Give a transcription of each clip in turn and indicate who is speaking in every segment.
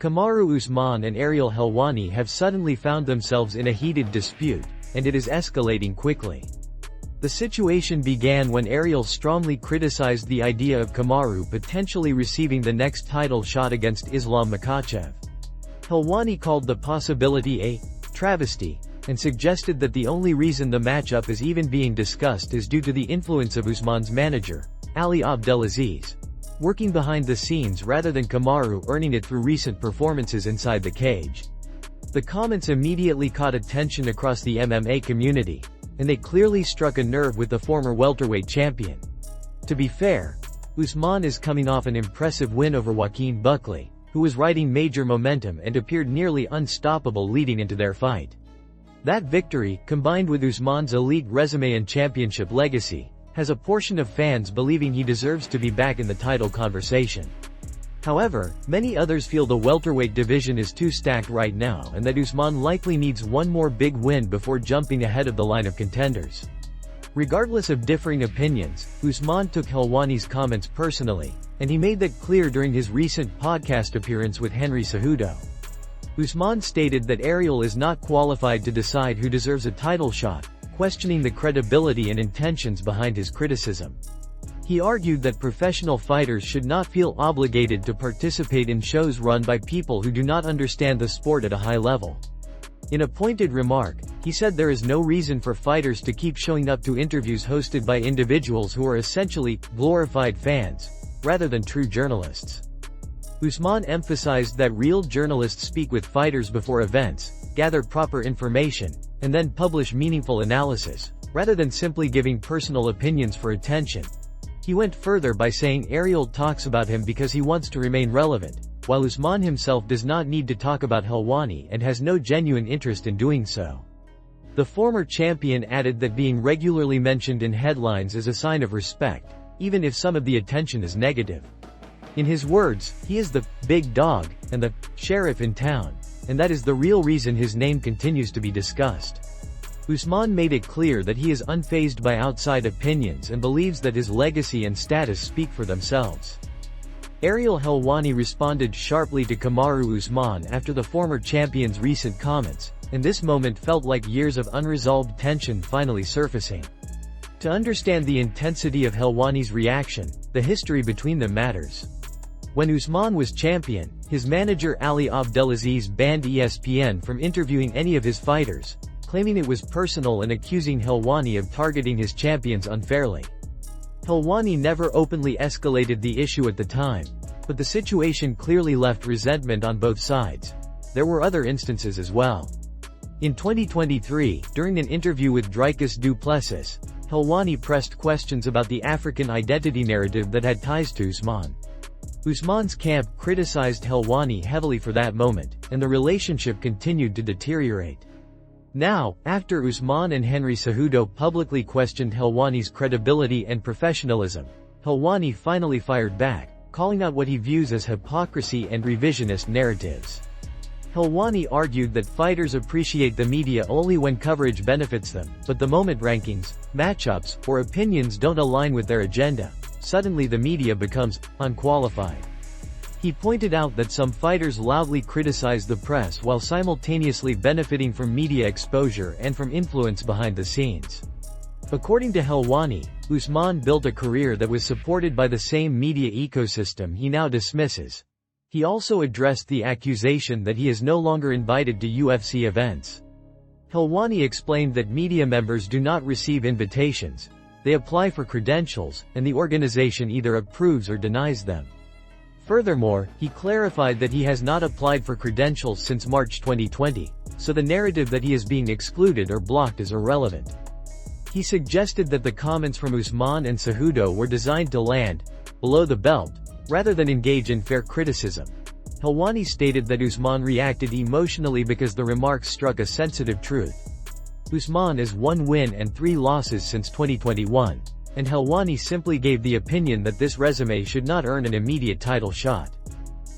Speaker 1: Kamaru Usman and Ariel Helwani have suddenly found themselves in a heated dispute, and it is escalating quickly. The situation began when Ariel strongly criticized the idea of Kamaru potentially receiving the next title shot against Islam Makhachev. Helwani called the possibility a travesty, and suggested that the only reason the matchup is even being discussed is due to the influence of Usman's manager, Ali Abdelaziz, working behind the scenes rather than Kamaru earning it through recent performances inside the cage. The comments immediately caught attention across the MMA community, and they clearly struck a nerve with the former welterweight champion. To be fair, Usman is coming off an impressive win over Joaquin Buckley, who was riding major momentum and appeared nearly unstoppable leading into their fight. That victory, combined with Usman's elite resume and championship legacy, has a portion of fans believing he deserves to be back in the title conversation. However, many others feel the welterweight division is too stacked right now and that Usman likely needs one more big win before jumping ahead of the line of contenders. Regardless of differing opinions, Usman took Helwani's comments personally, and he made that clear during his recent podcast appearance with Henry Cejudo. Usman stated that Ariel is not qualified to decide who deserves a title shot, questioning the credibility and intentions behind his criticism. He argued that professional fighters should not feel obligated to participate in shows run by people who do not understand the sport at a high level. In a pointed remark, he said there is no reason for fighters to keep showing up to interviews hosted by individuals who are essentially glorified fans, rather than true journalists. Usman emphasized that real journalists speak with fighters before events, gather proper information, and then publish meaningful analysis, rather than simply giving personal opinions for attention. He went further by saying Ariel talks about him because he wants to remain relevant, while Usman himself does not need to talk about Helwani and has no genuine interest in doing so. The former champion added that being regularly mentioned in headlines is a sign of respect, even if some of the attention is negative. In his words, he is the big dog and the sheriff in town, and that is the real reason his name continues to be discussed. Usman made it clear that he is unfazed by outside opinions and believes that his legacy and status speak for themselves. Ariel Helwani responded sharply to Kamaru Usman after the former champion's recent comments, and this moment felt like years of unresolved tension finally surfacing. To understand the intensity of Helwani's reaction, the history between them matters. When Usman was champion, his manager Ali Abdelaziz banned ESPN from interviewing any of his fighters, claiming it was personal and accusing Helwani of targeting his champions unfairly. Helwani never openly escalated the issue at the time, but the situation clearly left resentment on both sides. There were other instances as well. In 2023, during an interview with Dricus du Plessis, Helwani pressed questions about the African identity narrative that had ties to Usman. Usman's camp criticized Helwani heavily for that moment, and the relationship continued to deteriorate. Now, after Usman and Henry Cejudo publicly questioned Helwani's credibility and professionalism, Helwani finally fired back, calling out what he views as hypocrisy and revisionist narratives. Helwani argued that fighters appreciate the media only when coverage benefits them, but the moment rankings, matchups, or opinions don't align with their agenda, suddenly the media becomes unqualified. He pointed out that some fighters loudly criticize the press while simultaneously benefiting from media exposure and from influence behind the scenes. According to Helwani, Usman built a career that was supported by the same media ecosystem he now dismisses. He also addressed the accusation that he is no longer invited to UFC events. Helwani explained that media members do not receive invitations, they apply for credentials, and the organization either approves or denies them. Furthermore, he clarified that he has not applied for credentials since March 2020, so the narrative that he is being excluded or blocked is irrelevant. He suggested that the comments from Usman and Cejudo were designed to land below the belt, rather than engage in fair criticism. Helwani stated that Usman reacted emotionally because the remarks struck a sensitive truth. Usman is 1 win and 3 losses since 2021. And Helwani simply gave the opinion that this resume should not earn an immediate title shot.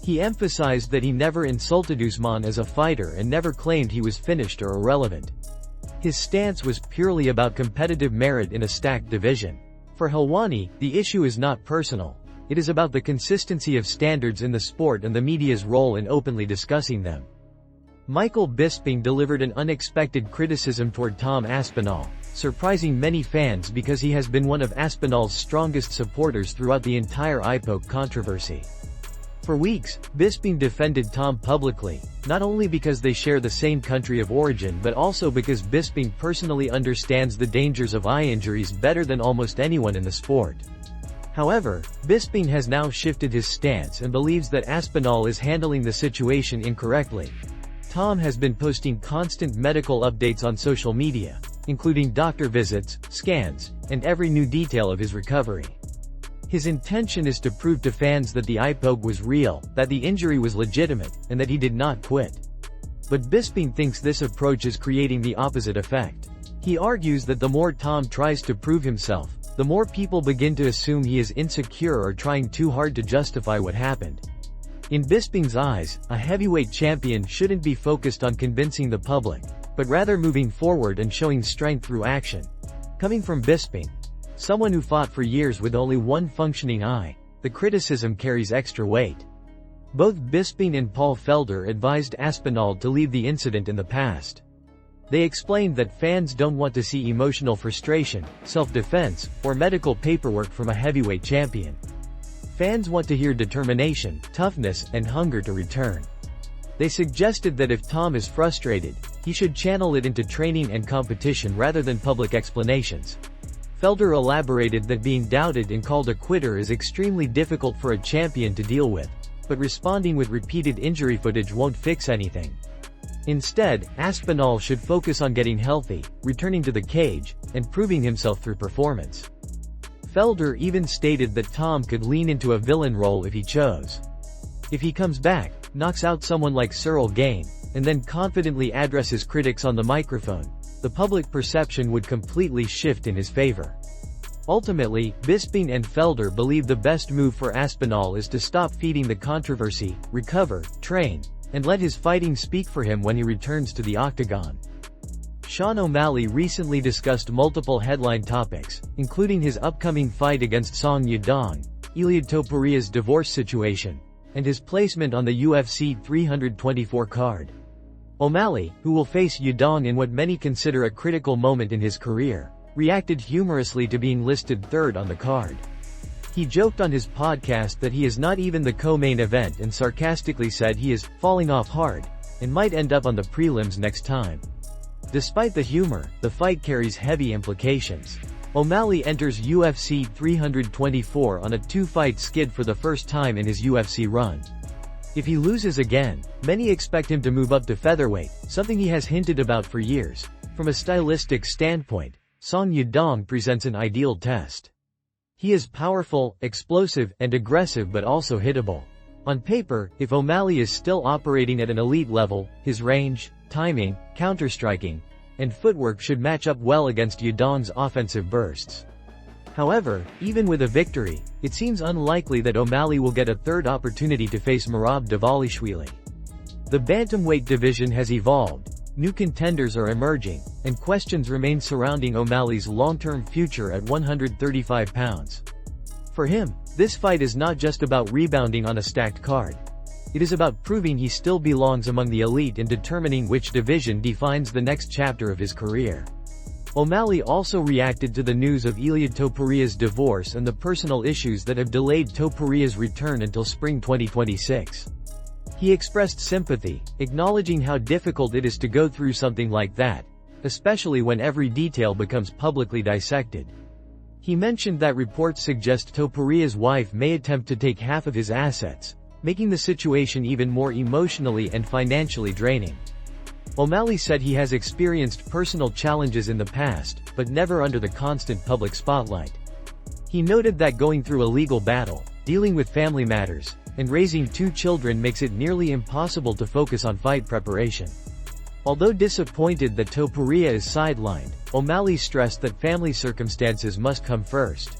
Speaker 1: He emphasized that he never insulted Usman as a fighter and never claimed he was finished or irrelevant. His stance was purely about competitive merit in a stacked division. For Helwani, the issue is not personal, It is about the consistency of standards in the sport and the media's role in openly discussing them. Michael Bisping delivered an unexpected criticism toward Tom Aspinall, surprising many fans because he has been one of Aspinall's strongest supporters throughout the entire IPOC controversy. For weeks, Bisping defended Tom publicly, not only because they share the same country of origin but also because Bisping personally understands the dangers of eye injuries better than almost anyone in the sport. However, Bisping has now shifted his stance and believes that Aspinall is handling the situation incorrectly. Tom has been posting constant medical updates on social media, including doctor visits, scans, and every new detail of his recovery. His intention is to prove to fans that the IPOC was real, that the injury was legitimate, and that he did not quit. But Bisping thinks this approach is creating the opposite effect. He argues that the more Tom tries to prove himself, the more people begin to assume he is insecure or trying too hard to justify what happened. In Bisping's eyes, a heavyweight champion shouldn't be focused on convincing the public, but rather moving forward and showing strength through action. Coming from Bisping, someone who fought for years with only one functioning eye, the criticism carries extra weight. Both Bisping and Paul Felder advised Aspinall to leave the incident in the past. They explained that fans don't want to see emotional frustration, self-defense, or medical paperwork from a heavyweight champion. Fans want to hear determination, toughness, and hunger to return. They suggested that if Tom is frustrated, he should channel it into training and competition rather than public explanations. Felder elaborated that being doubted and called a quitter is extremely difficult for a champion to deal with, but responding with repeated injury footage won't fix anything. Instead, Aspinall should focus on getting healthy, returning to the cage, and proving himself through performance. Felder even stated that Tom could lean into a villain role if he chose. If he comes back, knocks out someone like Cyril Gane, and then confidently addresses critics on the microphone, the public perception would completely shift in his favor. Ultimately, Bisping and Felder believe the best move for Aspinall is to stop feeding the controversy, recover, train, and let his fighting speak for him when he returns to the octagon. Sean O'Malley recently discussed multiple headline topics, including his upcoming fight against Song Yadong, Ilia Topuria's divorce situation, and his placement on the UFC 324 card. O'Malley, who will face Yadong in what many consider a critical moment in his career, reacted humorously to being listed third on the card. He joked on his podcast that he is not even the co-main event and sarcastically said he is falling off hard and might end up on the prelims next time. Despite the humor, the fight carries heavy implications. O'Malley enters UFC 324 on a two-fight skid for the first time in his UFC run. If he loses again, many expect him to move up to featherweight, something he has hinted about for years. From a stylistic standpoint, Song Yadong presents an ideal test. He is powerful, explosive, and aggressive but also hittable. On paper, if O'Malley is still operating at an elite level, his range, timing, counter-striking, and footwork should match up well against Yadong's offensive bursts. However, even with a victory, it seems unlikely that O'Malley will get a third opportunity to face Merab Dvalishvili. The bantamweight division has evolved, new contenders are emerging, and questions remain surrounding O'Malley's long-term future at 135 pounds. For him, this fight is not just about rebounding on a stacked card. It is about proving he still belongs among the elite and determining which division defines the next chapter of his career. O'Malley also reacted to the news of Ilia Topuria's divorce and the personal issues that have delayed Topuria's return until spring 2026. He expressed sympathy, acknowledging how difficult it is to go through something like that, especially when every detail becomes publicly dissected. He mentioned that reports suggest Topuria's wife may attempt to take half of his assets, making the situation even more emotionally and financially draining. O'Malley said he has experienced personal challenges in the past, but never under the constant public spotlight. He noted that going through a legal battle, dealing with family matters, and raising two children makes it nearly impossible to focus on fight preparation. Although disappointed that Topuria is sidelined, O'Malley stressed that family circumstances must come first.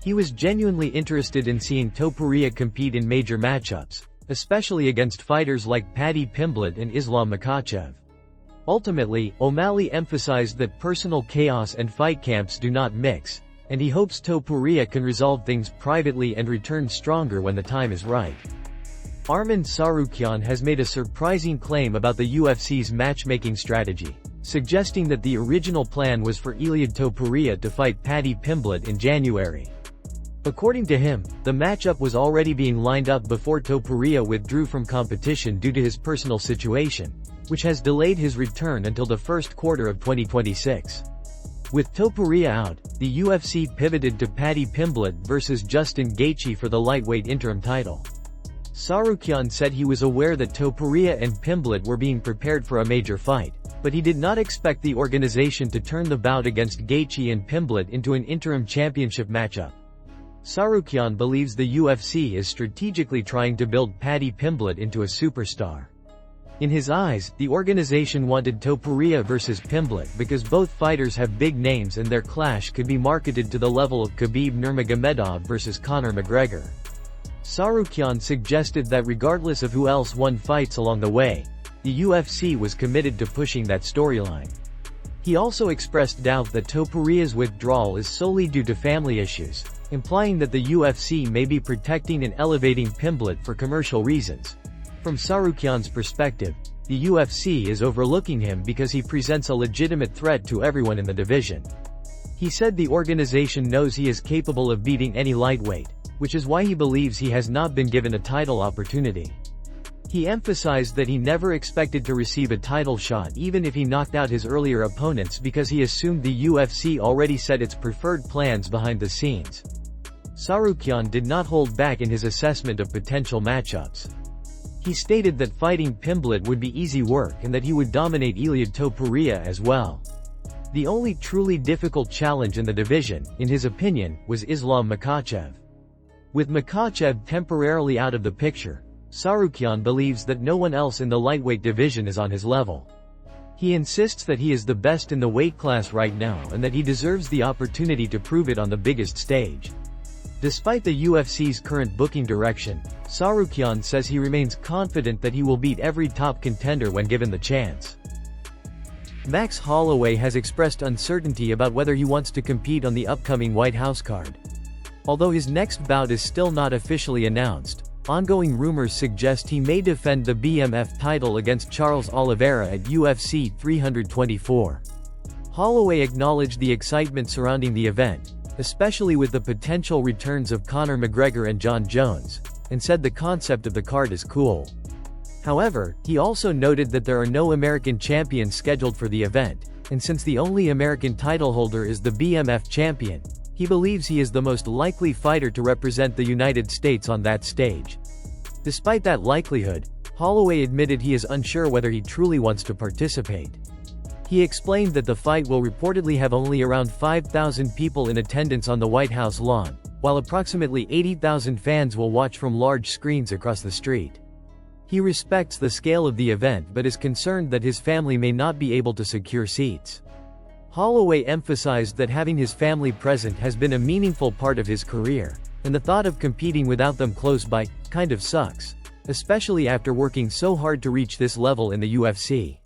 Speaker 1: He was genuinely interested in seeing Topuria compete in major matchups, especially against fighters like Paddy Pimblett and Islam Makhachev. Ultimately, O'Malley emphasized that personal chaos and fight camps do not mix, and he hopes Topuria can resolve things privately and return stronger when the time is right. Arman Tsarukyan has made a surprising claim about the UFC's matchmaking strategy, suggesting that the original plan was for Iliad Topuria to fight Paddy Pimblett in January. According to him, the matchup was already being lined up before Topuria withdrew from competition due to his personal situation, which has delayed his return until the first quarter of 2026. With Topuria out, the UFC pivoted to Paddy Pimblett versus Justin Gaethje for the lightweight interim title. Tsarukyan said he was aware that Topuria and Pimblett were being prepared for a major fight, but he did not expect the organization to turn the bout against Gaethje and Pimblett into an interim championship matchup. Tsarukyan believes the UFC is strategically trying to build Paddy Pimblett into a superstar. In his eyes, the organization wanted Topuria versus Pimblett because both fighters have big names and their clash could be marketed to the level of Khabib Nurmagomedov versus Conor McGregor. Tsarukyan suggested that regardless of who else won fights along the way, the UFC was committed to pushing that storyline. He also expressed doubt that Topuria's withdrawal is solely due to family issues, implying that the UFC may be protecting and elevating Pimblett for commercial reasons. From Tsarukyan's perspective, the UFC is overlooking him because he presents a legitimate threat to everyone in the division. He said the organization knows he is capable of beating any lightweight, which is why he believes he has not been given a title opportunity. He emphasized that he never expected to receive a title shot even if he knocked out his earlier opponents because he assumed the UFC already set its preferred plans behind the scenes. Tsarukyan did not hold back in his assessment of potential matchups. He stated that fighting Pimblett would be easy work and that he would dominate Iliad Topuria as well. The only truly difficult challenge in the division, in his opinion, was Islam Makhachev. With Makhachev temporarily out of the picture, Tsarukyan believes that no one else in the lightweight division is on his level. He insists that he is the best in the weight class right now and that he deserves the opportunity to prove it on the biggest stage. Despite the UFC's current booking direction, Tsarukyan says he remains confident that he will beat every top contender when given the chance. Max Holloway has expressed uncertainty about whether he wants to compete on the upcoming White House card. Although his next bout is still not officially announced, ongoing rumors suggest he may defend the BMF title against Charles Oliveira at UFC 324. Holloway acknowledged the excitement surrounding the event, especially with the potential returns of Conor McGregor and Jon Jones, and said the concept of the card is cool. However, he also noted that there are no American champions scheduled for the event, and since the only American title holder is the BMF champion, he believes he is the most likely fighter to represent the United States on that stage. Despite that likelihood, Holloway admitted he is unsure whether he truly wants to participate. He explained that the fight will reportedly have only around 5,000 people in attendance on the White House lawn, while approximately 80,000 fans will watch from large screens across the street. He respects the scale of the event but is concerned that his family may not be able to secure seats. Holloway emphasized that having his family present has been a meaningful part of his career, and the thought of competing without them close by kind of sucks, especially after working so hard to reach this level in the UFC.